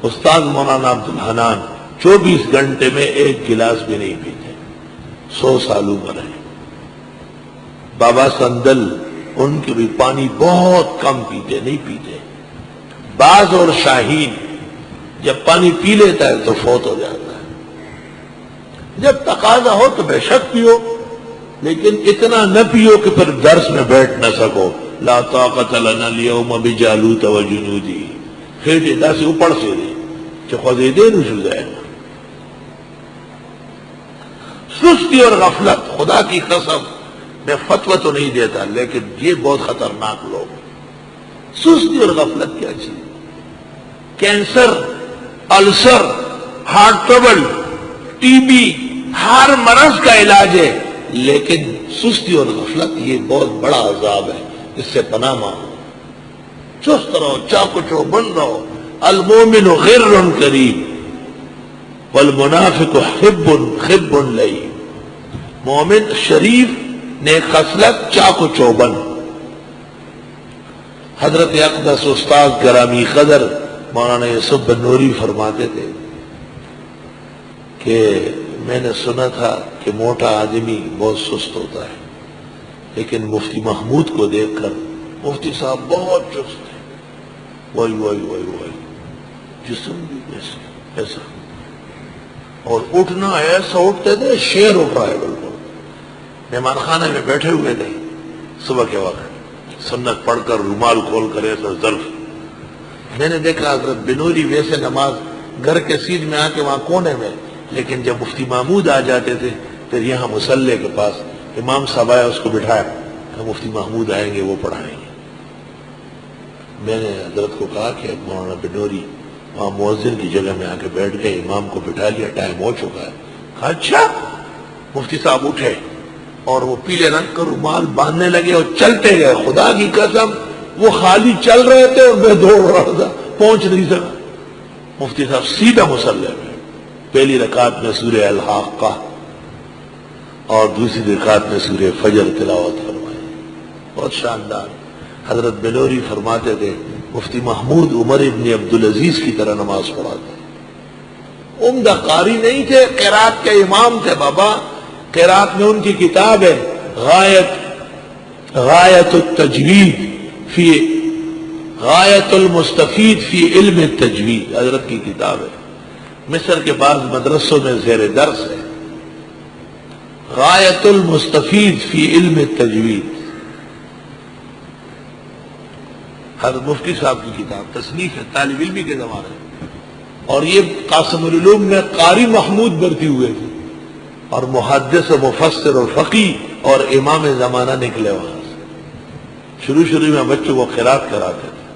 استاد مولانا عبدالحنان 24 گھنٹے میں ایک گلاس بھی نہیں پیتے، 100 سال عمر ہے۔ بابا سندل ان کے بھی پانی بہت کم پیتے، نہیں پیتے۔ باز اور شاہین جب پانی پی لیتا ہے تو فوت ہو جاتا ہے۔ جب تقاضا ہو تو بے شک پیو، لیکن اتنا نہ پیو کہ پھر درس میں بیٹھ نہ سکو۔ لا طاقت لنا اليوم بجالوت وجنودی، خیٹے دا سے اوپر سے دے چھ خوزے دے نشو جائے۔ سستی اور غفلت، خدا کی قسم میں فتوہ تو نہیں دیتا، لیکن یہ بہت خطرناک لوگ۔ سستی اور غفلت کیا چیز؟ کینسر، السر، ہارٹ ٹربل، ٹی بی، ہر مرض کا علاج ہے، لیکن سستی اور غفلت یہ بہت بڑا عذاب ہے، اس سے پناہ مانگو۔ چست رہو، چاکو بند رہو۔ المومن غر کریم والمنافق خب لئیم۔ مومن شریف، نیک خصلت، چاکو چوبند۔ حضرت اقدس استاد گرامی قدر مولانا یوسف بن نوری فرماتے تھے کہ میں نے سنا تھا کہ موٹا آدمی بہت سست ہوتا ہے، لیکن مفتی محمود کو دیکھ کر مفتی صاحب بہت چست ہے، وہی وہی وہی وہی جسم بھی ایسا، اور اٹھنا ایسا اٹھتے تھے شیر اٹھ رہا ہے بالکل۔ مہمان خانے میں بیٹھے ہوئے تھے صبح کے وقت، سنت پڑھ کر رومال کھول کر ایسا ظرف، میں نے دیکھا حضرت بنوری ویسے نماز گھر کے سیدھ میں آ کے وہاں کونے میں، لیکن جب مفتی محمود آ جاتے تھے پھر یہاں مصلے کے پاس امام صاحب آیا، اس کو بٹھایا کہ مفتی محمود آئیں گے وہ پڑھائیں گے۔ میں نے حضرت کو کہا کہ مولانا بنوری وہاں مؤذن کی جگہ میں آ کے بیٹھ گئے، امام کو بٹھا لیا، ٹائم ہو چکا ہے۔ کہا اچھا۔ مفتی صاحب اٹھے اور وہ پیلے رنگ کا رومال باندھنے لگے اور چلتے گئے۔ خدا کی قسم وہ خالی چل رہے تھے اور میں دوڑ رہا تھا، پہنچ نہیں سکا۔ مفتی صاحب سیدھا مصلی میں، پہلی رکعت میں سورہ الحاقہ اور دوسری رکعت میں سورہ فجر تلاوت فرمائی، بہت شاندار۔ حضرت بلوری فرماتے تھے مفتی محمود عمر ابن عبدالعزیز کی طرح نماز پڑھاتے، عمدہ قاری نہیں تھے، قرات کے امام تھے بابا۔ قرات میں ان کی کتاب ہے غایت التجوید فی غایت المستفید فی علم التجوید، حضرت کی کتاب ہے، مصر کے بعض مدرسوں میں زیر درس ہے، غایت المستفید فی علم التجوید، حضرت مفتی صاحب کی کتاب، تصنیف ہے، طالب علمی کے زمانے میں۔ اور یہ قاسم العلوم میں قاری محمود برتی ہوئے تھے، اور محدث و مفسر اور فقی اور امام زمانہ نکلے وہاں سے۔ شروع میں بچوں کو قرات کراتے تھے۔